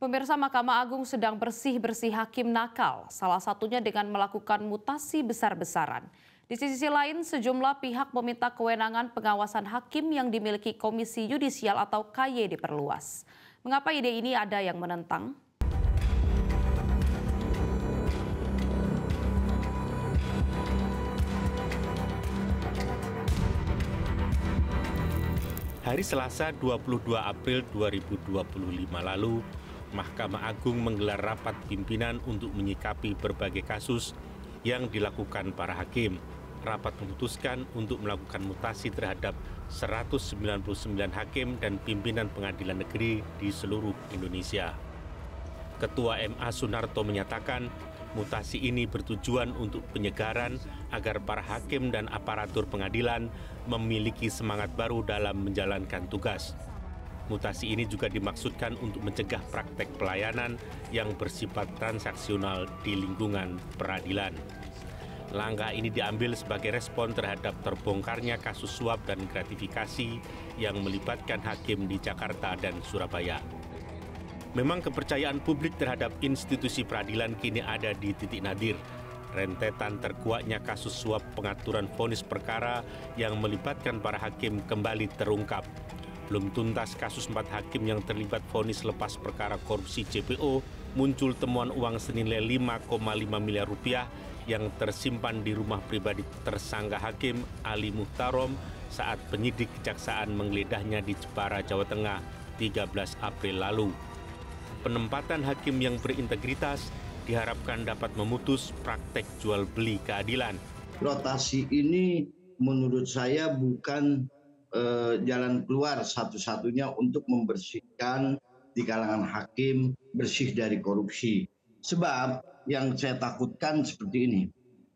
Pemirsa, Mahkamah Agung sedang bersih-bersih hakim nakal, salah satunya dengan melakukan mutasi besar-besaran. Di sisi lain, sejumlah pihak meminta kewenangan pengawasan hakim yang dimiliki Komisi Yudisial atau KY diperluas. Mengapa ide ini ada yang menentang? Hari Selasa 22 April 2025 lalu, Mahkamah Agung menggelar rapat pimpinan untuk menyikapi berbagai kasus yang dilakukan para hakim. Rapat memutuskan untuk melakukan mutasi terhadap 199 hakim dan pimpinan pengadilan negeri di seluruh Indonesia. Ketua MA Sunarto menyatakan, mutasi ini bertujuan untuk penyegaran agar para hakim dan aparatur pengadilan memiliki semangat baru dalam menjalankan tugas. Mutasi ini juga dimaksudkan untuk mencegah praktek pelayanan yang bersifat transaksional di lingkungan peradilan. Langkah ini diambil sebagai respon terhadap terbongkarnya kasus suap dan gratifikasi yang melibatkan hakim di Jakarta dan Surabaya. Memang kepercayaan publik terhadap institusi peradilan kini ada di titik nadir. Rentetan terkuaknya kasus suap pengaturan vonis perkara yang melibatkan para hakim kembali terungkap. Belum tuntas kasus 4 hakim yang terlibat vonis lepas perkara korupsi JPO, muncul temuan uang senilai 5,5 miliar rupiah yang tersimpan di rumah pribadi tersangka hakim Ali Muhtarom saat penyidik kejaksaan menggeledahnya di Jepara, Jawa Tengah, 13 April lalu. Penempatan hakim yang berintegritas diharapkan dapat memutus praktek jual beli keadilan. Rotasi ini menurut saya bukan jalan keluar satu-satunya untuk membersihkan di kalangan hakim bersih dari korupsi. Sebab yang saya takutkan seperti ini.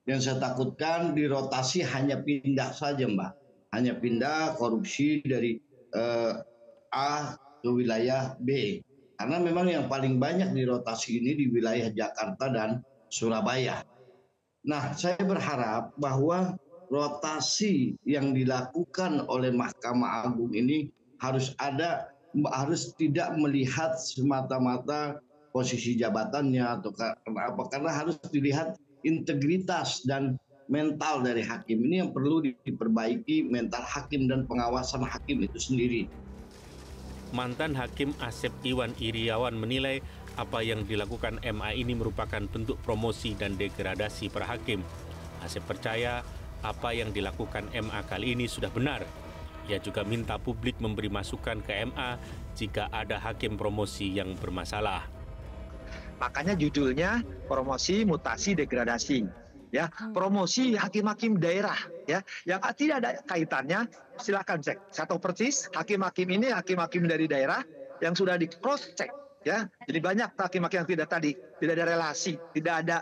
Yang saya takutkan di rotasi hanya pindah saja, Mbak. Hanya pindah korupsi dari A ke wilayah B. Karena memang yang paling banyak di rotasi ini di wilayah Jakarta dan Surabaya. Nah, saya berharap bahwa rotasi yang dilakukan oleh Mahkamah Agung ini harus tidak melihat semata-mata posisi jabatannya atau apa, karena harus dilihat integritas dan mental dari hakim. Ini yang perlu diperbaiki, mental hakim dan pengawasan hakim itu sendiri. Mantan Hakim Asep Iwan Iriawan menilai apa yang dilakukan MA ini merupakan bentuk promosi dan degradasi para hakim. Asep percaya apa yang dilakukan MA kali ini sudah benar. Ia juga minta publik memberi masukan ke MA jika ada hakim promosi yang bermasalah. Makanya judulnya promosi, mutasi, degradasi. Ya, promosi hakim-hakim daerah ya yang tidak ada kaitannya, silakan cek. Saya tahu persis hakim-hakim ini hakim-hakim dari daerah yang sudah di cross check ya. Jadi banyak hakim-hakim yang tidak ada relasi, tidak ada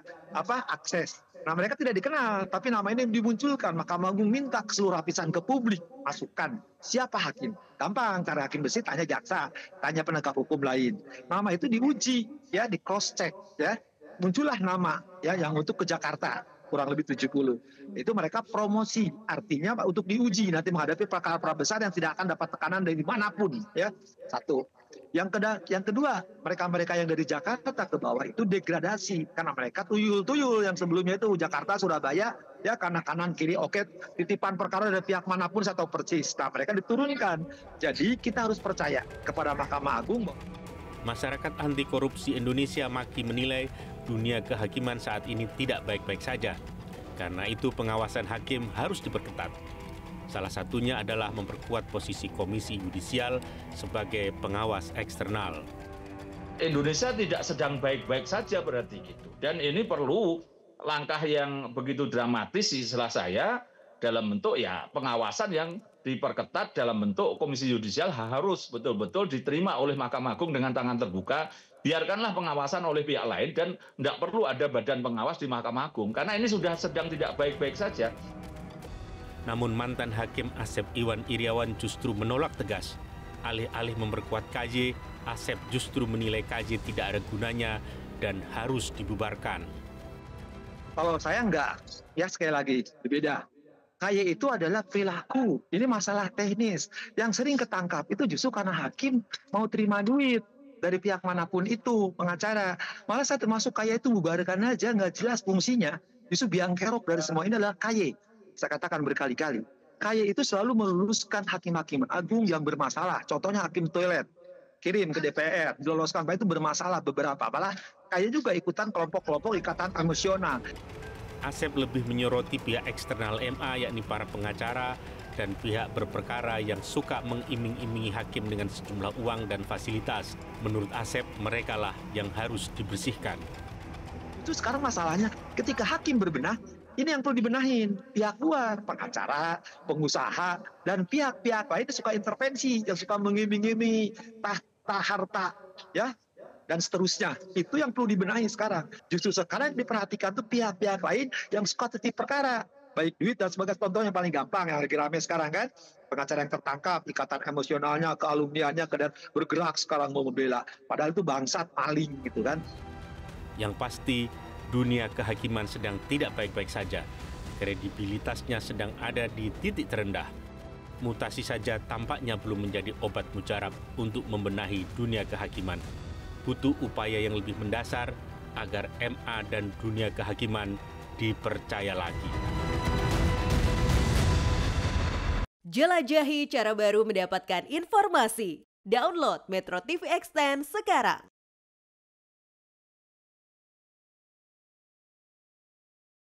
akses. Nah, mereka tidak dikenal, tapi nama ini dimunculkan. Mahkamah Agung minta ke seluruh lapisan ke publik masukan siapa hakim. Gampang, cari hakim bersih, tanya jaksa, tanya penegak hukum lain. Nama itu diuji ya, di cross check ya. Muncullah nama ya yang untuk ke Jakarta kurang lebih 70. Itu mereka promosi, artinya untuk diuji nanti menghadapi perkara besar yang tidak akan dapat tekanan dari manapun ya. Satu. Yang kedua, mereka yang dari Jakarta ke bawah itu degradasi karena mereka tuyul-tuyul yang sebelumnya itu Jakarta, Surabaya ya, karena kanan kiri oke, titipan perkara dari pihak manapun saya tahu persis. Nah, mereka diturunkan. Jadi kita harus percaya kepada Mahkamah Agung. Masyarakat anti korupsi Indonesia maki menilai dunia kehakiman saat ini tidak baik-baik saja. Karena itu pengawasan hakim harus diperketat. Salah satunya adalah memperkuat posisi Komisi Yudisial sebagai pengawas eksternal. Indonesia tidak sedang baik-baik saja berarti gitu. Dan ini perlu langkah yang begitu dramatis istilah saya dalam bentuk ya pengawasan yang diperketat dalam bentuk Komisi Yudisial harus betul-betul diterima oleh Mahkamah Agung dengan tangan terbuka. Biarkanlah pengawasan oleh pihak lain dan tidak perlu ada badan pengawas di Mahkamah Agung. Karena ini sudah sedang tidak baik-baik saja. Namun mantan Hakim Asep Iwan Iriawan justru menolak tegas. Alih-alih memperkuat KJ, Asep justru menilai KJ tidak ada gunanya dan harus dibubarkan. Kalau saya enggak, ya sekali lagi berbeda. KY itu adalah perilaku, ini masalah teknis. Yang sering ketangkap itu justru karena hakim mau terima duit dari pihak manapun itu pengacara. Malah saya termasuk KY itu bubarkan aja, nggak jelas fungsinya. Justru biang kerok dari semua ini adalah KY. Saya katakan berkali-kali. KY itu selalu meluluskan hakim-hakim agung yang bermasalah. Contohnya hakim toilet. Kirim ke DPR, diloloskan, itu bermasalah beberapa. Malah KY juga ikutan kelompok-kelompok ikatan emosional. Asep lebih menyoroti pihak eksternal MA, yakni para pengacara dan pihak berperkara yang suka mengiming-imingi hakim dengan sejumlah uang dan fasilitas. Menurut Asep, merekalah yang harus dibersihkan. Itu sekarang masalahnya, ketika hakim berbenah, ini yang perlu dibenahin. Pihak luar, pengacara, pengusaha, dan pihak-pihak lain yang suka intervensi, yang suka mengiming-imingi tahta harta, ya, dan seterusnya. Itu yang perlu dibenahi sekarang. Justru sekarang yang diperhatikan itu pihak-pihak lain yang suka tertib perkara. Baik duit dan sebagai contoh yang paling gampang yang lagi rame sekarang kan, pengacara yang tertangkap, ikatan emosionalnya, kealumniannya, dan bergerak sekarang mau membela. Padahal itu bangsat, maling gitu kan. Yang pasti, dunia kehakiman sedang tidak baik-baik saja. Kredibilitasnya sedang ada di titik terendah. Mutasi saja tampaknya belum menjadi obat mujarab untuk membenahi dunia kehakiman. Butuh upaya yang lebih mendasar agar MA dan dunia kehakiman dipercaya lagi. Jelajahi cara baru mendapatkan informasi. Download Metro TV Extend sekarang.